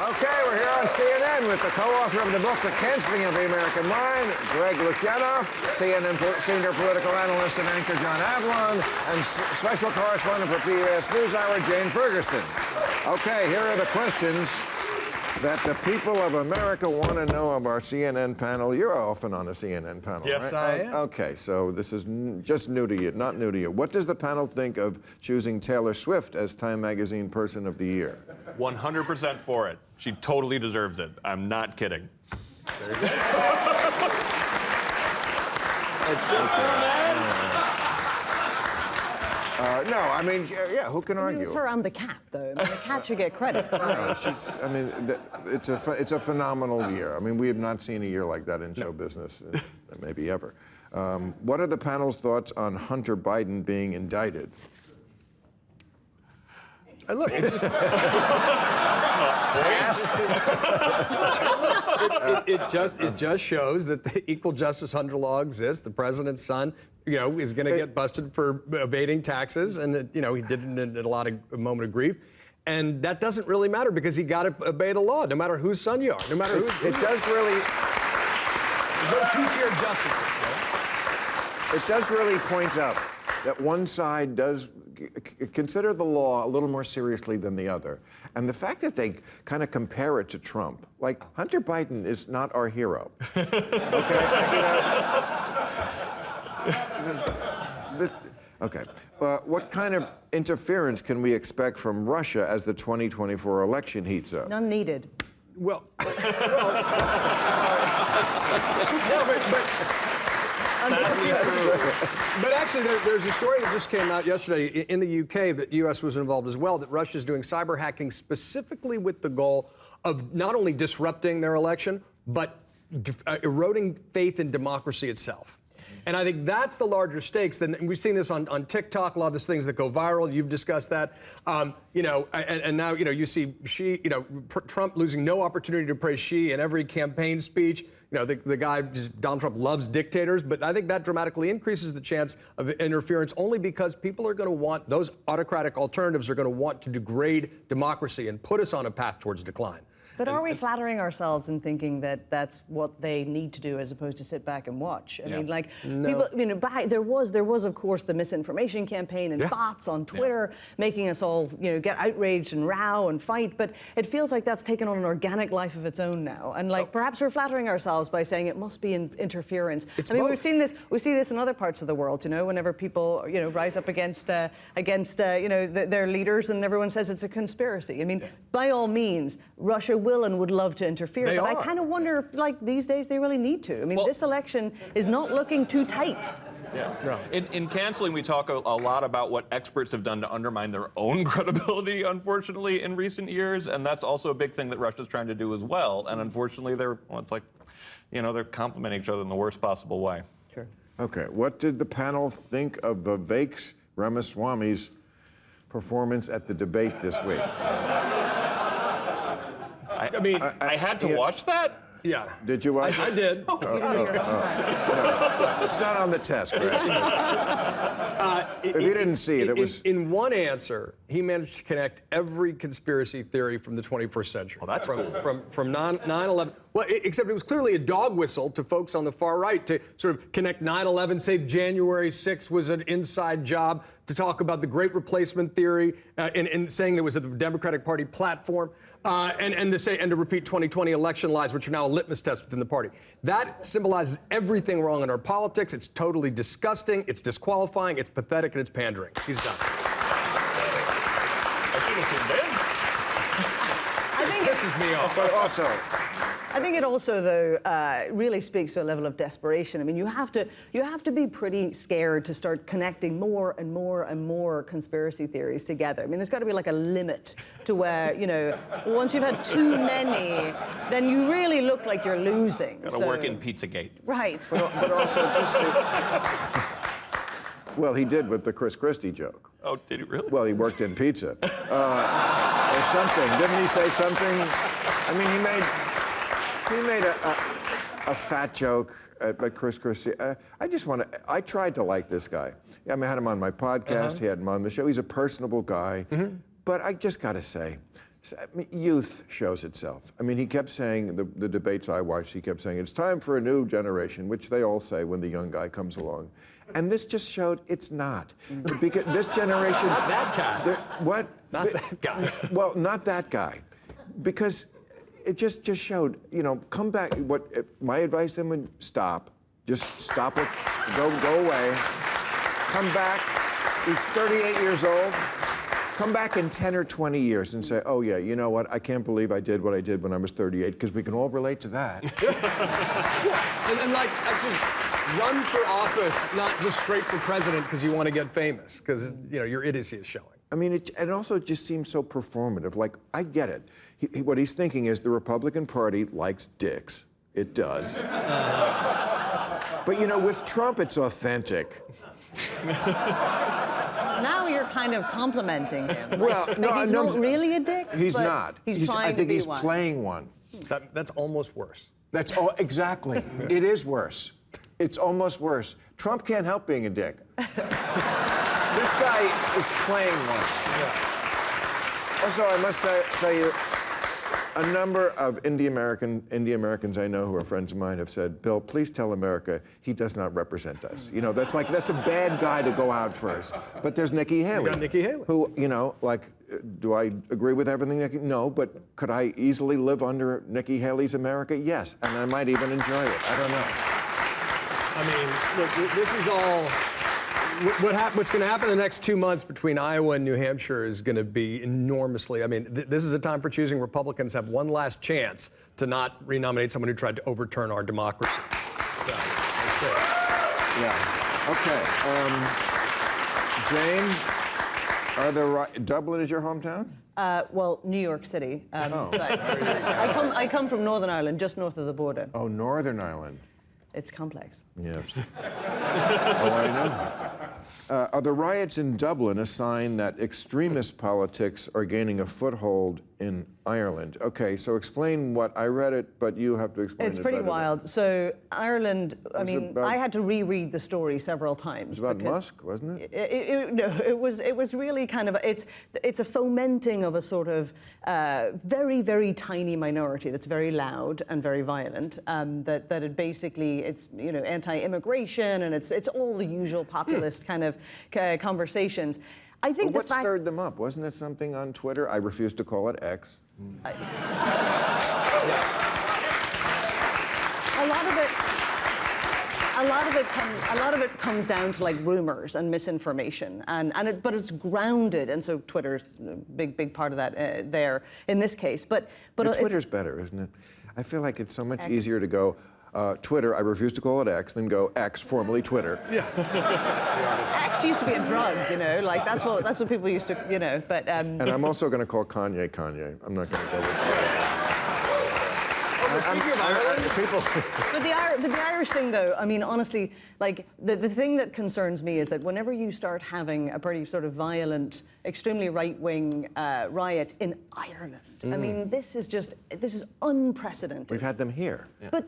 Okay, we're here on CNN with the co-author of the book, The Canceling of the American Mind, Greg Lukianoff, CNN senior political analyst and anchor John Avlon, and special correspondent for PBS NewsHour, Jane Ferguson. Okay, here are the questions that the people of America want to know of our CNN panel. You're often on a CNN panel, yes, right? I am. Okay, so this is just new to you, not new to you. What does the panel think of choosing Taylor Swift as Time Magazine Person of the Year? 100% for it. She totally deserves it. I'm not kidding. There you go. It's just no, I mean, yeah, who can argue? It was her on the cat, though. I mean, the cat should get credit. No, I mean, it's a phenomenal year. I mean, we have not seen a year like that in show business, maybe ever. What are the panel's thoughts on Hunter Biden being indicted? Look, it just, it just shows that the equal justice under law exists. The president's son, is going to get busted for evading taxes, and he did it in a moment of grief. And that doesn't really matter because he got to obey the law, no matter whose son you are, no matter who. It does really. There's no two-tier justice. Right? It does really point out that one side does consider the law a little more seriously than the other. And the fact that they kind of compare it to Trump, like Hunter Biden is not our hero. Okay? Okay. What kind of interference can we expect from Russia as the 2024 election heats up? None needed. Well, no, but actually, there's a story that just came out yesterday in the UK that the U.S. was involved as well, that Russia is doing cyber hacking specifically with the goal of not only disrupting their election, but eroding faith in democracy itself. And I think that's the larger stakes. We've seen this on TikTok, a lot of these things that go viral. You've discussed that. And now, you see Trump losing no opportunity to praise Xi in every campaign speech. The guy, Donald Trump, loves dictators, but I think that dramatically increases the chance of interference only because people are going to want, those autocratic alternatives are going to want to degrade democracy and put us on a path towar's decline. But are we flattering ourselves in thinking that that's what they need to do as opposed to sit back and watch? I mean, like, no. People, there was, of course, the misinformation campaign and bots on Twitter making us all, get outraged and row and fight. But it feels like that's taken on an organic life of its own now. And, perhaps we're flattering ourselves by saying it must be interference. Both. We see this in other parts of the world, whenever people, rise up against their leaders and everyone says it's a conspiracy. I mean, by all means, Russia will and would love to interfere, but I kind of wonder if, these days they really need to. I mean, this election is not looking too tight. Yeah. In canceling, we talk a lot about what experts have done to undermine their own credibility, unfortunately, in recent years, and that's also a big thing that Russia's trying to do as well. And unfortunately, they're complimenting each other in the worst possible way. Sure. Okay. What did the panel think of Vivek Ramaswamy's performance at the debate this week? I had to watch that? Yeah. Did you watch it? I did. No. It's not on the test, right? If you didn't see it, it was... In one answer, he managed to connect every conspiracy theory from the 21st century. Oh, that's cool. From 9/11. Well, except it was clearly a dog whistle to folks on the far right to sort of connect 9/11, say January 6th was an inside job, to talk about the Great Replacement theory, and saying there was a Democratic Party platform. And to repeat 2020 election lies, which are now a litmus test within the party. That symbolizes everything wrong in our politics. It's totally disgusting, it's disqualifying, it's pathetic, and it's pandering. He's done. I should have tuned in. I think Pisses me off. But also... I think it also, though, really speaks to a level of desperation. I mean, you have to be pretty scared to start connecting more and more and more conspiracy theories together. I mean, there's got to be like a limit to where, once you've had too many, then you really look like you're losing. Gotta work in Pizzagate. Right. But also just well, he did with the Chris Christie joke. Oh, did he really? Well, he worked in pizza. Or something. Didn't he say something? I mean, he made a fat joke at Chris Christie. I tried to like this guy. I mean, I had him on my podcast. He had him on the show. He's a personable guy. But I just got to say, Youth shows itself. I mean, he kept saying, the debates I watched, he kept saying, it's time for a new generation, which they all say when the young guy comes along. And this just showed it's not. Because this generation... Not that guy. What? Not that guy. Well, not that guy. Because it just showed, come back. My advice to him would stop. Just stop it. Go away. Come back. He's 38 years old. Come back in 10 or 20 years and say, oh, yeah, you know what? I can't believe I did what I did when I was 38, because we can all relate to that. Yeah. And actually, run for office, not just straight for president because you want to get famous, because, your idiocy is showing. I mean, it also just seems so performative. Like, I get it. What he's thinking is the Republican Party likes dicks. It does. But, with Trump, it's authentic. Now you're kind of complimenting him. Well, he's not really a dick. He's not. He's trying I think to be he's one. playing one. That's almost worse. That's all exactly. It is worse. It's almost worse. Trump can't help being a dick. This guy is playing one. Yeah. Also, I must tell you, a number of indie Americans I know who are friends of mine have said, Bill, please tell America he does not represent us. That's a bad guy to go out first. But there's Nikki Haley. You got Nikki Haley. Who, do I agree with everything? No, but could I easily live under Nikki Haley's America? Yes, and I might even enjoy it. I don't know. I mean, look, this is all... What's going to happen in the next 2 months between Iowa and New Hampshire is going to be enormously... I mean, this is a time for choosing. Republicans have one last chance to not renominate someone who tried to overturn our democracy. So, that's it. Yeah. Okay. Jane, Dublin is your hometown? Well, New York City. But I come from Northern Ireland, just north of the border. Oh, Northern Ireland. It's complex. Yes. Oh, I know. Are the riots in Dublin a sign that extremist politics are gaining a foothold in Ireland? Okay, so explain what I read it, but you have to explain it. It's pretty wild. So Ireland, I had to reread the story several times. It was about Musk, wasn't it? No, it was really kind of it's a fomenting of a sort of very, very tiny minority that's very loud and very violent. That it basically it's anti-immigration, and it's all the usual populist kind of conversations. I think what stirred them up? Wasn't it something on Twitter? I refuse to call it X. A lot of it comes down to like rumors and misinformation, but it's grounded, and so Twitter's a big part of that there in this case. But Twitter's better, isn't it? I feel like it's so much easier to go. Twitter, I refuse to call it X, then go X, formerly Twitter. Yeah. X used to be a drug, that's what people used to, but... And I'm also going to call Kanye. I'm not going to go with that. Speaking of Ireland, But the Irish thing, though, I mean, honestly, like, the thing that concerns me is that whenever you start having a pretty sort of violent, extremely right-wing riot in Ireland, I mean, this is unprecedented. We've had them here. Yeah. But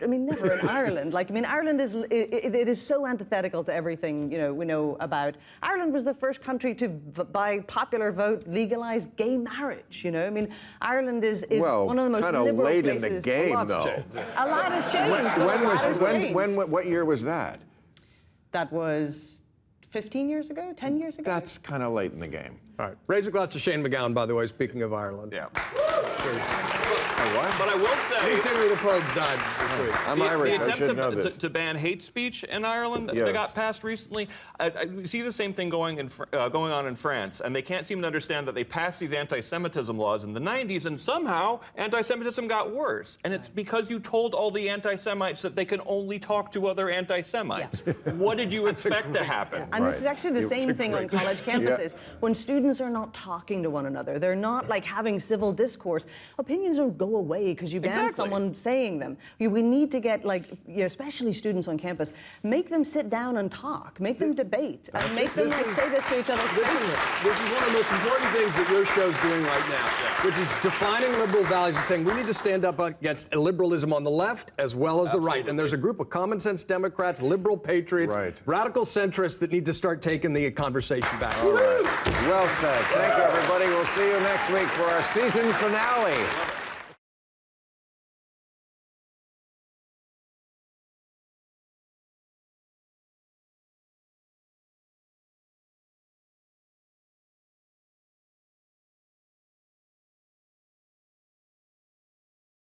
I mean, never in Ireland. Like, I mean, Ireland it is so antithetical to everything, we know about. Ireland was the first country to, by popular vote, legalize gay marriage, I mean, Ireland is one of the most liberal late places. in the game, though. A lot has changed. What year was that? That was 15 years ago, 10 years ago? That's kind of late in the game. All right. Raise a glass to Shane McGowan, by the way, speaking of Ireland. Yeah. What? But I will say... Henry the Pogues died this week. I'm Irish, I should know the this. attempt to ban hate speech in Ireland that got passed recently, we see the same thing going on in France, and they can't seem to understand that they passed these anti-Semitism laws in the 90s, and somehow anti-Semitism got worse. And it's because you told all the anti-Semites that they can only talk to other anti-Semites. Yeah. What did you expect to happen? Yeah. And this is actually the same thing on college campuses. When students are not talking to one another, they're not like having civil discourse, opinions don't don't go away because you ban someone saying them. We need to get, like, especially students on campus, make them sit down and talk, make them debate, and make them say this to each other's faces. This is one of the most important things that your show's doing right now, which is defining liberal values and saying we need to stand up against liberalism on the left as well as the right. And there's a group of common sense Democrats, liberal patriots, radical centrists that need to start taking the conversation back. All right. Well said. Thank you, everybody. We'll see you next week for our season finale.